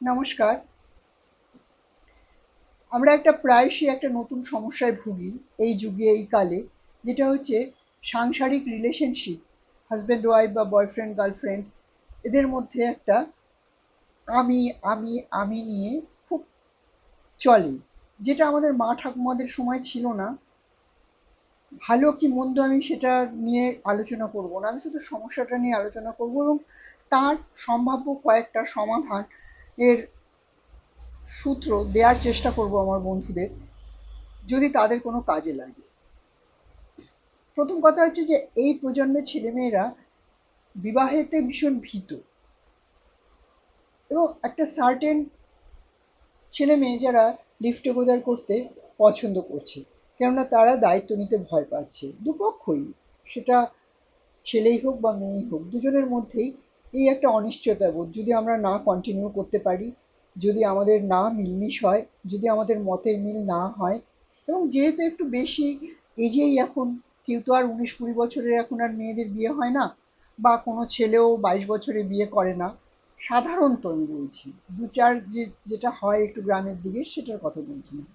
নমস্কার। আমরা প্রায়শই একটা নতুন সমস্যায় ভুগি এই যুগে, এই কালে, যেটা হচ্ছে সাংসারিক রিলেশনশিপ, হাজব্যান্ড ওয়াইফ বা বয়ফ্রেন্ড গার্লফ্রেন্ড, এদের মধ্যে একটা আমি আমি আমি নিয়ে খুব চলে, যেটা আমাদের মা ঠাকুমাদের সময় ছিল না। ভালো কি মন্দ আমি সেটা নিয়ে আলোচনা করব না, আমি শুধু সমস্যাটা নিয়ে আলোচনা করব এবং তার সম্ভাব্য কয়েকটা সমাধান এর সূত্র দেওয়ার চেষ্টা করব আমার বন্ধুদের, যদি তাদের কোনো কাজে লাগে। প্রথম কথা হচ্ছে যে এই প্রজন্মের ছেলেমেয়েরা বিবাহেতে ভীষণ ভীত, এবং একটা সার্টেন ছেলে মেয়ে যারা লিভ টুগেদার করতে পছন্দ করছে, কেননা তারা দায়িত্ব নিতে ভয় পাচ্ছে দুপক্ষই, সেটা ছেলেই হোক বা মেয়েই হোক, দুজনের মধ্যেই এই একটা অনিশ্চয়তা বোধ। যদি আমরা না কন্টিনিউ করতে পারি, যদি আমাদের না মিলমিশ হয়, যদি আমাদের মতের মিল না হয়, এবং যেহেতু একটু বেশি এজেই এখন, কেউ তো আর 19-20 বছরের এখন আর মেয়েদের বিয়ে হয় না, বা কোনো ছেলেও 22 বছরে বিয়ে করে না, সাধারণত আমি বলছি, দু চার যেটা হয় একটু গ্রামের দিকে সেটার কথা বলছি না,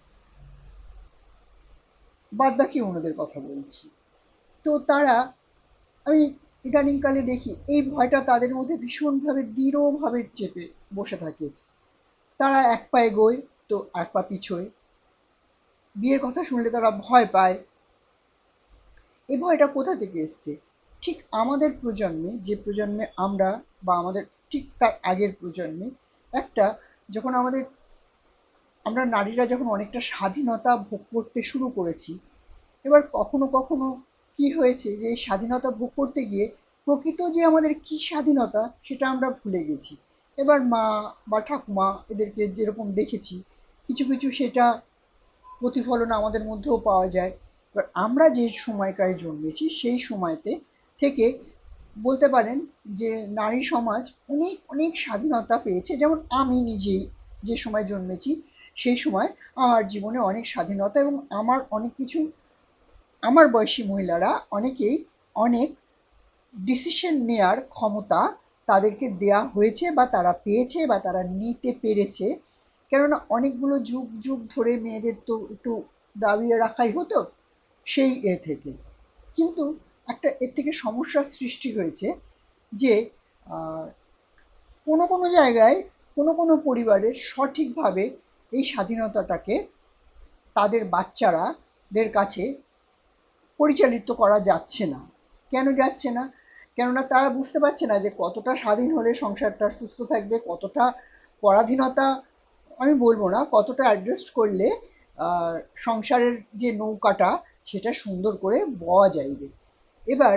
বাদ বাকি অন্যদের কথা বলছি। তো তারা, আমি ইদানিংকালে দেখি এই ভয়টা তাদের মধ্যে ভীষণভাবে দৃঢ়ভাবে চেপে বসে থাকে। তারা এক পা এগোয় তো এক পা পিছোয়, বিয়ের কথা শুনলে তারা ভয় পায়। এই ভয়টা কোথা থেকে এসছে? ঠিক আমাদের প্রজন্মে, যে প্রজন্মে আমরা, বা আমাদের ঠিক তার আগের প্রজন্মে, একটা, যখন আমরা নারীরা যখন অনেকটা স্বাধীনতা ভোগ করতে শুরু করেছি, এবার কখনো কখনো কি হয়েছে যে এই স্বাধীনতা ভোগ করতে গিয়ে প্রকৃত যে আমাদের কি স্বাধীনতা সেটা আমরা ভুলে গেছি। এবার মা বা ঠাকুমা এদেরকে যেরকম দেখেছি, কিছু কিছু সেটা প্রতিফলন আমাদের মধ্যেও পাওয়া যায়। এবার আমরা যে সময়টায় জন্মেছি সেই সময়তে থেকে বলতে পারেন যে নারী সমাজ অনেক অনেক স্বাধীনতা পেয়েছে। যেমন আমি নিজেই যে সময় জন্মেছি সেই সময় আমার জীবনে অনেক স্বাধীনতা, এবং আমার অনেক কিছু, আমার বয়সী মহিলারা অনেকেই অনেক ডিসিশন নেয়ার ক্ষমতা তাদেরকে দেয়া হয়েছে, বা তারা পেয়েছে, বা তারা নিতে পেরেছে। কেননা অনেকগুলো যুগ যুগ ধরে মেয়েদের তো একটু দাবিয়ে রাখাই হতো সেই থেকে। কিন্তু একটা এর থেকে সমস্যার সৃষ্টি হয়েছে যে আহ, কোনো কোনো জায়গায়, কোনো কোনো পরিবারে সঠিকভাবে এই স্বাধীনতাটাকে তাদের বাচ্চারাদের কাছে পরিচালিত করা যাচ্ছে না। কেন যাচ্ছে না? কেননা তারা বুঝতে পারছে না যে কতটা স্বাধীন হলে সংসারটা সুস্থ থাকবে, কতটা পরাধীনতা আমি বলবো না, কতটা অ্যাডজাস্ট করলে আহ, সংসারের যে নৌকাটা সেটা সুন্দর করে বওয়া যাইবে। এবার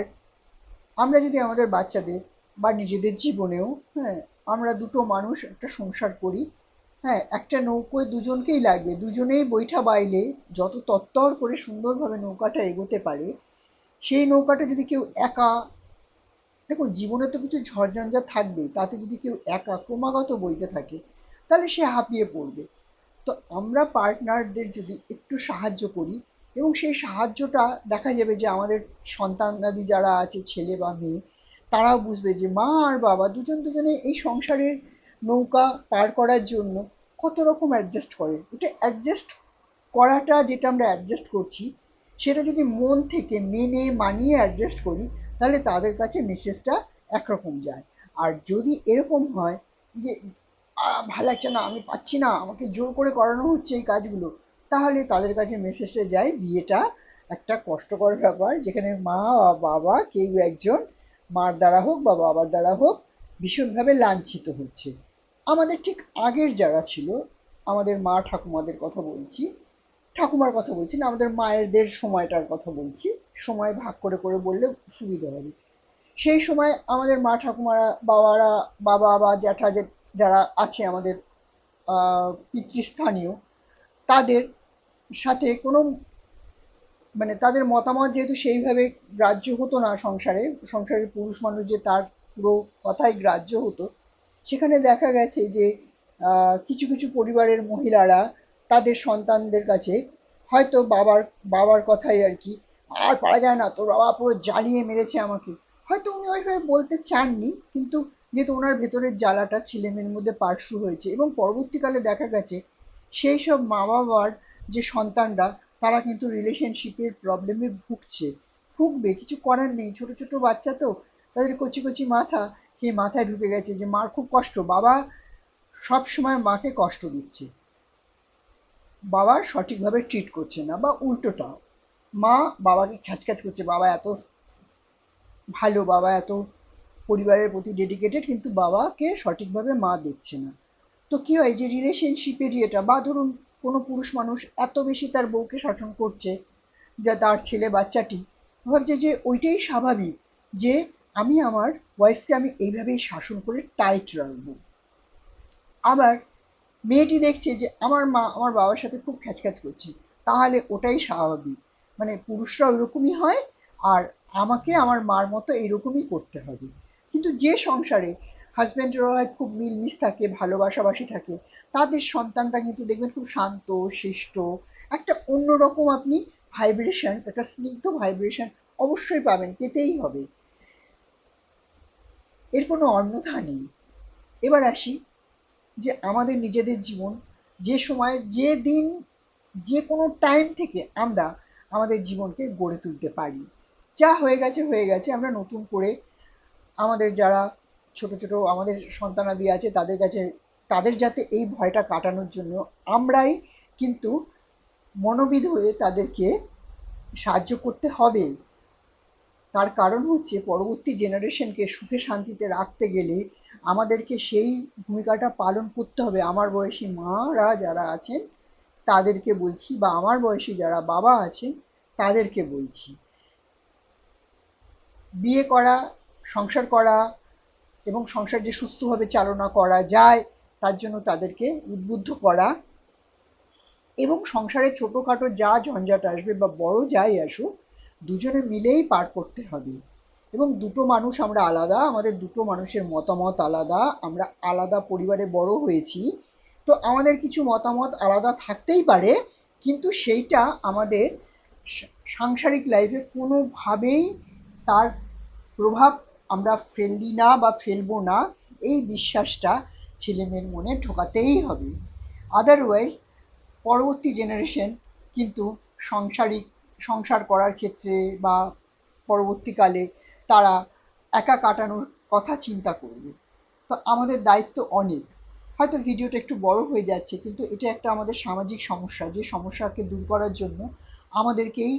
আমরা যদি আমাদের বাচ্চাদের বা নিজেদের জীবনেও, হ্যাঁ, আমরা দুটো মানুষ একটা সংসার করি, হ্যাঁ, একটা নৌকোয় দুজনকেই লাগবে, দুজনেই বৈঠা বাইলে যত তত্তর করে সুন্দরভাবে নৌকাটা এগোতে পারে, সেই নৌকাটা যদি কেউ একা, দেখুন জীবনে তো কিছু ঝড়ঝঞ্ঝা থাকবেই, তাতে যদি কেউ একা ক্রমাগত বইতে থাকে তাহলে সে হাঁপিয়ে পড়বে। তো আমরা পার্টনারদের যদি একটু সাহায্য করি, এবং সেই সাহায্যটা দেখা যাবে যে আমাদের সন্তানাদি যারা আছে, ছেলে বা মেয়ে, তারাও বুঝবে যে মা আর বাবা দুজন দুজনে এই সংসারের নৌকা পার করার জন্য কত রকম অ্যাডজাস্ট করে। ওটা অ্যাডজাস্ট করাটা, যেটা আমরা অ্যাডজাস্ট করছি, সেটা যদি মন থেকে মেনে মানিয়ে অ্যাডজাস্ট করি, তাহলে তাদের কাছে মেসেজটা একরকম যায়। আর যদি এরকম হয় যে ভাল লাগছে না, আমি পাচ্ছি না, আমাকে জোর করে করানো হচ্ছে এই কাজগুলো, তাহলে তাদের কাছে মেসেজটা যায় বিয়েটা একটা কষ্টকর ব্যাপার, যেখানে মা বা বাবা কেউ একজন, মার দ্বারা হোক বা বাবার দ্বারা হোক, ভীষণভাবে লাঞ্ছিত হচ্ছে। আমাদের ঠিক আগের যারা ছিল, আমাদের মা ঠাকুমাদের কথা বলছি, ঠাকুমার কথা বলছি না, আমাদের মায়েদের সময়টার কথা বলছি, সময় ভাগ করে করে বললে সুবিধা হবে। সেই সময় আমাদের মা ঠাকুমারা, বাবারা, বাবা বা জ্যাঠা যারা আছে আমাদের পিতৃস্থানীয়, তাদের সাথে কোনো, মানে তাদের মতামত যেহেতু সেইভাবে গ্রাহ্য হতো না, সংসারের পুরুষ মানুষ যে তার পুরো কথাই গ্রাহ্য হতো, সেখানে দেখা গেছে যে কিছু কিছু পরিবারের মহিলারা তাদের সন্তানদের কাছে হয়তো বাবার বাবার কথাই আর কি, আর পারা যায় না, তোর বাবা পুরো জ্বালিয়ে মেরেছে আমাকে, হয়তো উনি ওইভাবে বলতে চাননি, কিন্তু যেহেতু ওনার ভেতরের জ্বালাটা ছেলে মেয়ের মধ্যে পার্শ্ব হয়েছে, এবং পরবর্তীকালে দেখা গেছে সেই সব মা বাবার যে সন্তানরা, তারা কিন্তু রিলেশনশিপের প্রবলেমে ভুগছে, ভুগবে, কিছু করার নেই। ছোট ছোট বাচ্চা তো, তাদের কচি কচি মাথা, সেই মাথায় ঢুকে গেছে যে মার খুব কষ্ট, বাবা সব সময় মাকে কষ্ট দিচ্ছে, বাবা সঠিকভাবে ট্রিট করছে না, বা উল্টোটা, মা বাবাকে খ্যাচখ্যাচ করছে, বাবা এত ভালো, বাবা এত পরিবারের প্রতি ডেডিকেটেড, কিন্তু বাবাকে সঠিকভাবে মা দেখছে না। তো কি হয়, যে রিলেশনশিপের ইয়েটা, বা ধরুন কোনো পুরুষ মানুষ এত বেশি তার বউকে শাসন করছে, যা তার ছেলে বাচ্চাটি ভাবছে যে ওইটাই স্বাভাবিক, যে আমি আমার ওয়াইফকে আমি এইভাবেই শাসন করে টাইট রাখবো। আবার মেয়েটি দেখছে যে আমার মা আমার বাবার সাথে খুব খ্যাচখ্যাচ করছে, তাহলে ওটাই স্বাভাবিক, মানে পুরুষরা ওইরকমই হয়, আর আমাকে আমার মার মতো এইরকমই করতে হবে। কিন্তু যে সংসারে হাজব্যান্ড ওয়াইফ খুব মিলমিশ থাকে, ভালোবাসাবাসি থাকে, তাদের সন্তানটা কিন্তু দেখবেন খুব শান্ত, শিষ্ট, একটা অন্যরকম আপনি ভাইব্রেশন, একটা স্নিগ্ধ ভাইব্রেশন অবশ্যই পাবেন, পেতেই হবে, এর কোনো অন্যথা নেই। এবার আসি যে আমাদের নিজেদের জীবন, যে সময়, যে দিন, যে কোনো টাইম থেকে আমরা আমাদের জীবনকে গড়ে তুলতে পারি। যা হয়ে গেছে হয়ে গেছে, আমরা নতুন করে আমাদের যারা ছোট ছোট আমাদের সন্তানাদি আছে তাদের কাছে, তাদের যাতে এই ভয়টা কাটানোর জন্য আমরাই কিন্তু মনোবিদ হয়ে তাদেরকে সাহায্য করতে হবে। তার কারণ হচ্ছে পরবর্তী জেনারেশনকে সুখে শান্তিতে রাখতে গেলে আমাদেরকে সেই ভূমিকাটা পালন করতে হবে। আমার বয়সী মারা যারা আছেন তাদেরকে বলছি, বা আমার বয়সী যারা বাবা আছেন তাদেরকে বলছি, বিয়ে করা, সংসার করা, এবং সংসার যে সুস্থভাবে চালনা করা যায় তার জন্য তাদেরকে উদ্বুদ্ধ করা, এবং সংসারে ছোটোখাটো যা ঝঞ্ঝাট আসবে বা বড় যাই আসুক, দুজনে মিলেই পার করতে হবে। এবং দুটো মানুষ আমরা আলাদা, আমাদের দুটো মানুষের মতামত আলাদা, আমরা আলাদা পরিবারে বড় হয়েছি, তো আমাদের কিছু মতামত আলাদা থাকতেই পারে, কিন্তু সেইটা আমাদের সাংসারিক লাইফে কোনোভাবেই তার প্রভাব আমরা ফেলি না বা ফেলবো না, এই বিশ্বাসটা ছেলেমেয়ের মনে ঢোকাতেই হবে। আদারওয়াইজ পরবর্তী জেনারেশন কিন্তু সাংসারিক সংসার করার ক্ষেত্রে বা পরবর্তীকালে তারা একা কাটানোর কথা চিন্তা করবে। তো আমাদের দায়িত্ব অনেক। হয়তো ভিডিওটা একটু বড় হয়ে যাচ্ছে, কিন্তু এটা একটা আমাদের সামাজিক সমস্যা, যে সমস্যাকে দূর করার জন্য আমাদেরকেই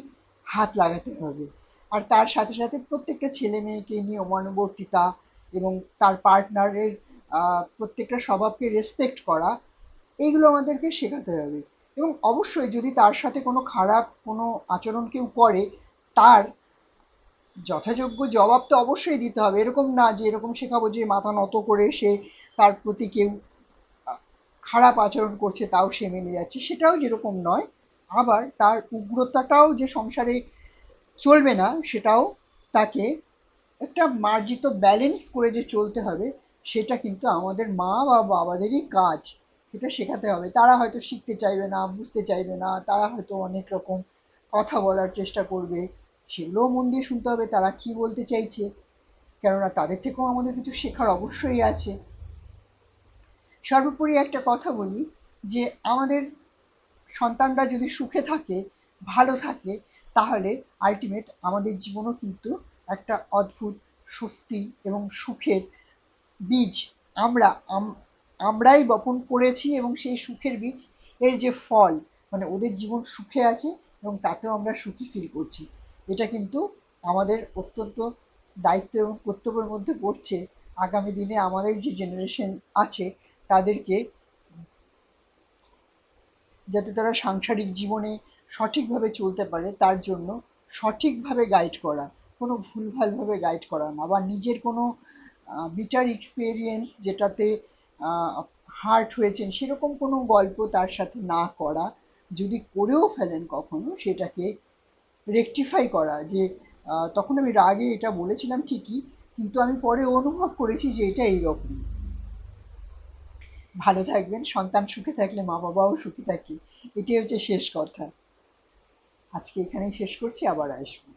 হাত লাগাতে হবে। আর তার সাথে সাথে প্রত্যেকটা ছেলে মেয়েকে নিয়মানুবর্তিতা এবং তার পার্টনারের প্রত্যেকটা স্বভাবকে রেসপেক্ট করা, এইগুলো আমাদেরকে শেখাতে হবে। এবং অবশ্যই যদি তার সাথে কোনো খারাপ কোনো আচরণ কেউ করে, তার যথাযোগ্য জবাব তো অবশ্যই দিতে হবে। এরকম না যে এরকম শেখাবো যে মাথা নত করে সে, তার প্রতি কেউ খারাপ আচরণ করছে তাও সে মেনে যাচ্ছে, সেটাও যেরকম নয়। আবার তার উগ্রতাটাও যে সংসারে চলবে না, সেটাও তাকে একটা মার্জিত ব্যালেন্স করে যে চলতে হবে, সেটা কিন্তু আমাদের মা বা বাবাদেরই কাজ। সেটা শেখাতে হবে। তারা হয়তো শিখতে চাইবে না, বুঝতে চাইবে না, তারা হয়তো অনেক রকম কথা বলার চেষ্টা করবে, সেগুলোও মন দিয়ে শুনতে হবে তারা কি বলতে চাইছে, কেননা তাদের থেকেও আমাদের কিছু শেখার অবশ্যই আছে। সর্বোপরি একটা কথা বলি, যে আমাদের সন্তানরা যদি সুখে থাকে, ভালো থাকে, তাহলে আলটিমেট আমাদের জীবনও কিন্তু একটা অদ্ভুত স্বস্তি এবং সুখের বীজ আমরা আমরাই বপন করেছি, এবং সেই সুখের বীজ এর যে ফল, মানে ওদের জীবন সুখে আছে এবং তাতেও আমরা সুখী ফিল করছি, এটা কিন্তু আমাদের অত্যন্ত দায়িত্ব এবং কর্তব্যের মধ্যে পড়ছে। আগামী দিনে আমাদের যে জেনারেশন আছে তাদেরকে যাতে তারা সাংসারিক জীবনে সঠিকভাবে চলতে পারে তার জন্য সঠিকভাবে গাইড করা, কোনো ভুলভালভাবে গাইড করা না, বা নিজের কোনো বিটার এক্সপিরিয়েন্স যেটাতে হার্ট হয়েছেন সেরকম কোনো গল্প তার সাথে না করা, যদি করেও ফেলেন কখনো সেটাকে রেকটিফাই করা, যে তখন আমি রাগে এটা বলেছিলাম ঠিকই, কিন্তু আমি পরে অনুভব করেছি যে এটা এইরকম। ভালো থাকবেন, সন্তান সুখে থাকলে মা বাবাও সুখী থাকে, এটাই হচ্ছে শেষ কথা। আজকে এখানেই শেষ করছি, আবার আসবো।